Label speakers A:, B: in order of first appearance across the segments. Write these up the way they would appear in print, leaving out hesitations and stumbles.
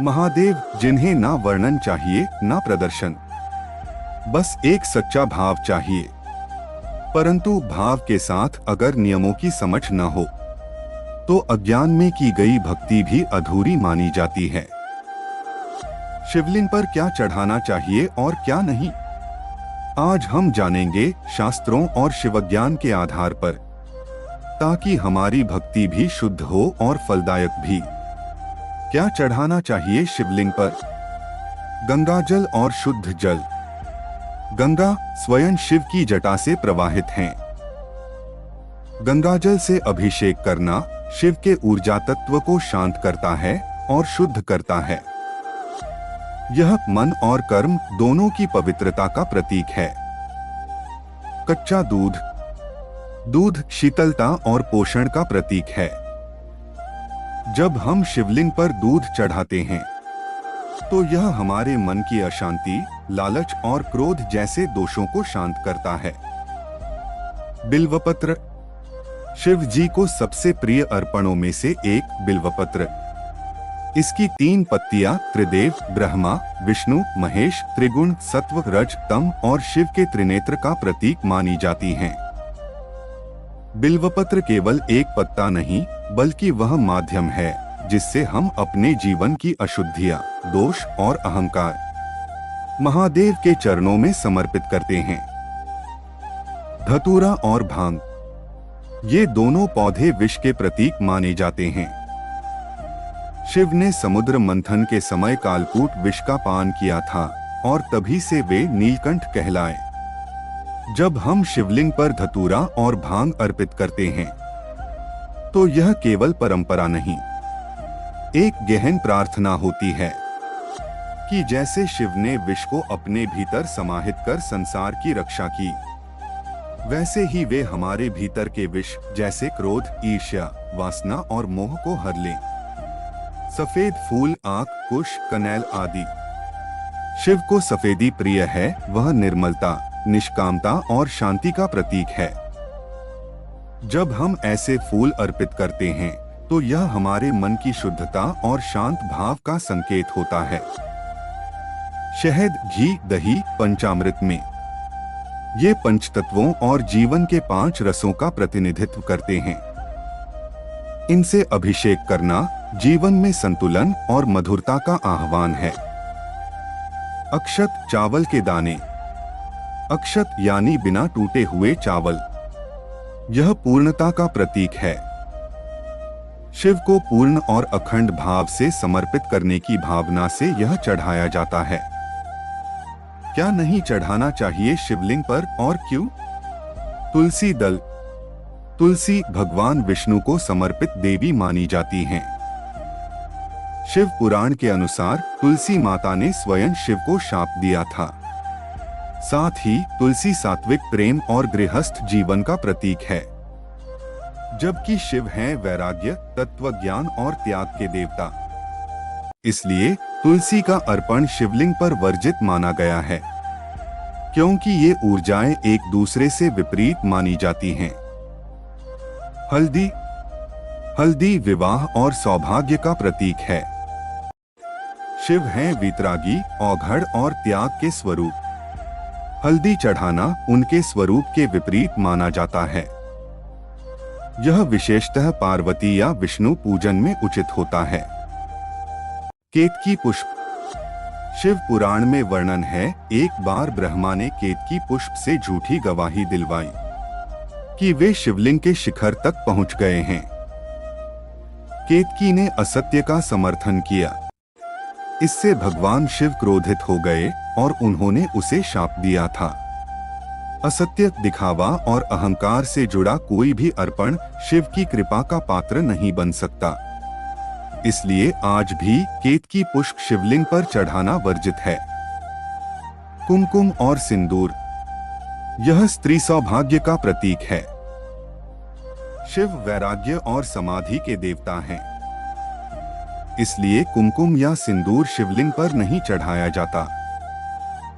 A: महादेव जिन्हें ना वर्णन चाहिए ना प्रदर्शन, बस एक सच्चा भाव चाहिए। परंतु भाव के साथ अगर नियमों की समझ न हो तो अज्ञान में की गई भक्ति भी अधूरी मानी जाती है। शिवलिंग पर क्या चढ़ाना चाहिए और क्या नहीं, आज हम जानेंगे शास्त्रों और शिवज्ञान के आधार पर, ताकि हमारी भक्ति भी शुद्ध हो और फलदायक भी। क्या चढ़ाना चाहिए शिवलिंग पर? गंगाजल और शुद्ध जल। गंगा स्वयं शिव की जटा से प्रवाहित हैं। गंगाजल से अभिषेक करना शिव के ऊर्जा तत्व को शांत करता है और शुद्ध करता है। यह मन और कर्म दोनों की पवित्रता का प्रतीक है। कच्चा दूध। दूध शीतलता और पोषण का प्रतीक है। जब हम शिवलिंग पर दूध चढ़ाते हैं तो यह हमारे मन की अशांति, लालच और क्रोध जैसे दोषों को शांत करता है। बिल्वपत्र। शिव जी को सबसे प्रिय अर्पणों में से एक बिल्वपत्र। इसकी 3 पत्तियां त्रिदेव, ब्रह्मा, विष्णु, महेश, त्रिगुण सत्व, रज, तम और शिव के त्रिनेत्र का प्रतीक मानी जाती हैं। बिल्वपत्र केवल एक पत्ता नहीं, बल्कि वह माध्यम है जिससे हम अपने जीवन की अशुद्धियां, दोष और अहंकार महादेव के चरणों में समर्पित करते हैं। धतूरा और भांग, ये दोनों पौधे विष के प्रतीक माने जाते हैं। शिव ने समुद्र मंथन के समय कालकूट विष का पान किया था और तभी से वे नीलकंठ कहलाए। जब हम शिवलिंग पर धतूरा और भांग अर्पित करते हैं तो यह केवल परंपरा नहीं, एक गहन प्रार्थना होती है कि जैसे शिव ने विष को अपने भीतर समाहित कर संसार की रक्षा की, वैसे ही वे हमारे भीतर के विष जैसे क्रोध, ईर्ष्या, वासना और मोह को हर लें। सफेद फूल, आंख, कुश, कनेल आदि। शिव को सफेदी प्रिय है। वह निर्मलता, निष्कामता और शांति का प्रतीक है। जब हम ऐसे फूल अर्पित करते हैं तो यह हमारे मन की शुद्धता और शांत भाव का संकेत होता है। शहद, घी, दही, पंचामृत में ये पंचतत्वों और जीवन के 5 रसों का प्रतिनिधित्व करते हैं। इनसे अभिषेक करना जीवन में संतुलन और मधुरता का आह्वान है। अक्षत, चावल के दाने। अक्षत यानी बिना टूटे हुए चावल, यह पूर्णता का प्रतीक है। शिव को पूर्ण और अखंड भाव से समर्पित करने की भावना से यह चढ़ाया जाता है। क्या नहीं चढ़ाना चाहिए शिवलिंग पर और क्यों? तुलसी दल। तुलसी भगवान विष्णु को समर्पित देवी मानी जाती हैं। शिव पुराण के अनुसार तुलसी माता ने स्वयं शिव को शाप दिया था। साथ ही तुलसी सात्विक प्रेम और गृहस्थ जीवन का प्रतीक है, जबकि शिव हैं वैराग्य, तत्वज्ञान और त्याग के देवता। इसलिए तुलसी का अर्पण शिवलिंग पर वर्जित माना गया है, क्योंकि ये ऊर्जाएं एक दूसरे से विपरीत मानी जाती हैं। हल्दी। हल्दी विवाह और सौभाग्य का प्रतीक है। शिव हैं वीतरागी, औघड़ और त्याग के स्वरूप। हल्दी चढ़ाना उनके स्वरूप के विपरीत माना जाता है। यह विशेषतः पार्वती या विष्णु पूजन में उचित होता है। केतकी पुष्प। शिव पुराण में वर्णन है, एक बार ब्रह्मा ने केतकी पुष्प से झूठी गवाही दिलवाई कि वे शिवलिंग के शिखर तक पहुंच गए हैं। केतकी ने असत्य का समर्थन किया। इससे भगवान शिव क्रोधित हो गए और उन्होंने उसे शाप दिया था। असत्य, दिखावा और अहंकार से जुड़ा कोई भी अर्पण शिव की कृपा का पात्र नहीं बन सकता। इसलिए आज भी केतकी पुष्प शिवलिंग पर चढ़ाना वर्जित है। कुमकुम और सिंदूर। यह स्त्री सौभाग्य का प्रतीक है। शिव वैराग्य और समाधि के देवता हैं। इसलिए कुमकुम या सिंदूर शिवलिंग पर नहीं चढ़ाया जाता।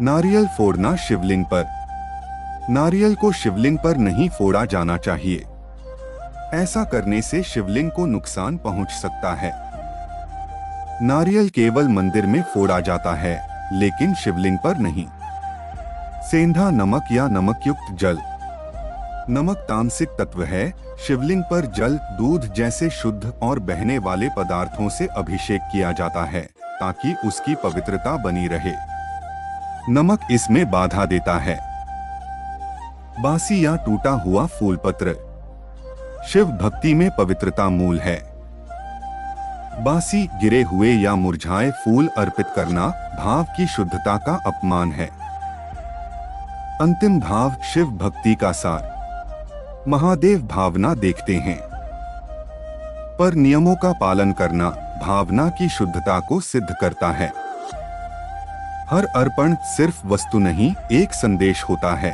A: नारियल फोड़ना शिवलिंग पर। नारियल को शिवलिंग पर नहीं फोड़ा जाना चाहिए। ऐसा करने से शिवलिंग को नुकसान पहुंच सकता है। नारियल केवल मंदिर में फोड़ा जाता है, लेकिन शिवलिंग पर नहीं। सेंधा नमक या नमकयुक्त जल। नमक तामसिक तत्व है। शिवलिंग पर जल, दूध जैसे शुद्ध और बहने वाले पदार्थों से अभिषेक किया जाता है ताकि उसकी पवित्रता बनी रहे। नमक इसमें बाधा देता है। बासी या टूटा हुआ फूलपत्र। शिव भक्ति में पवित्रता मूल है। बासी, गिरे हुए या मुरझाए फूल अर्पित करना भाव की शुद्धता का अपमान है। अंतिम भाव, शिव भक्ति का सार। महादेव भावना देखते हैं, पर नियमों का पालन करना भावना की शुद्धता को सिद्ध करता है। हर अर्पण सिर्फ वस्तु नहीं, एक संदेश होता है।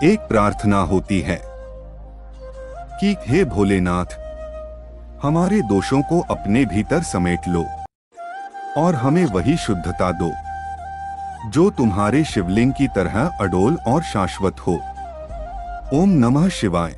A: एक प्रार्थना होती है कि हे भोलेनाथ, हमारे दोषों को अपने भीतर समेट लो और हमें वही शुद्धता दो जो तुम्हारे शिवलिंग की तरह अडोल और शाश्वत हो। ओम नमः शिवाय।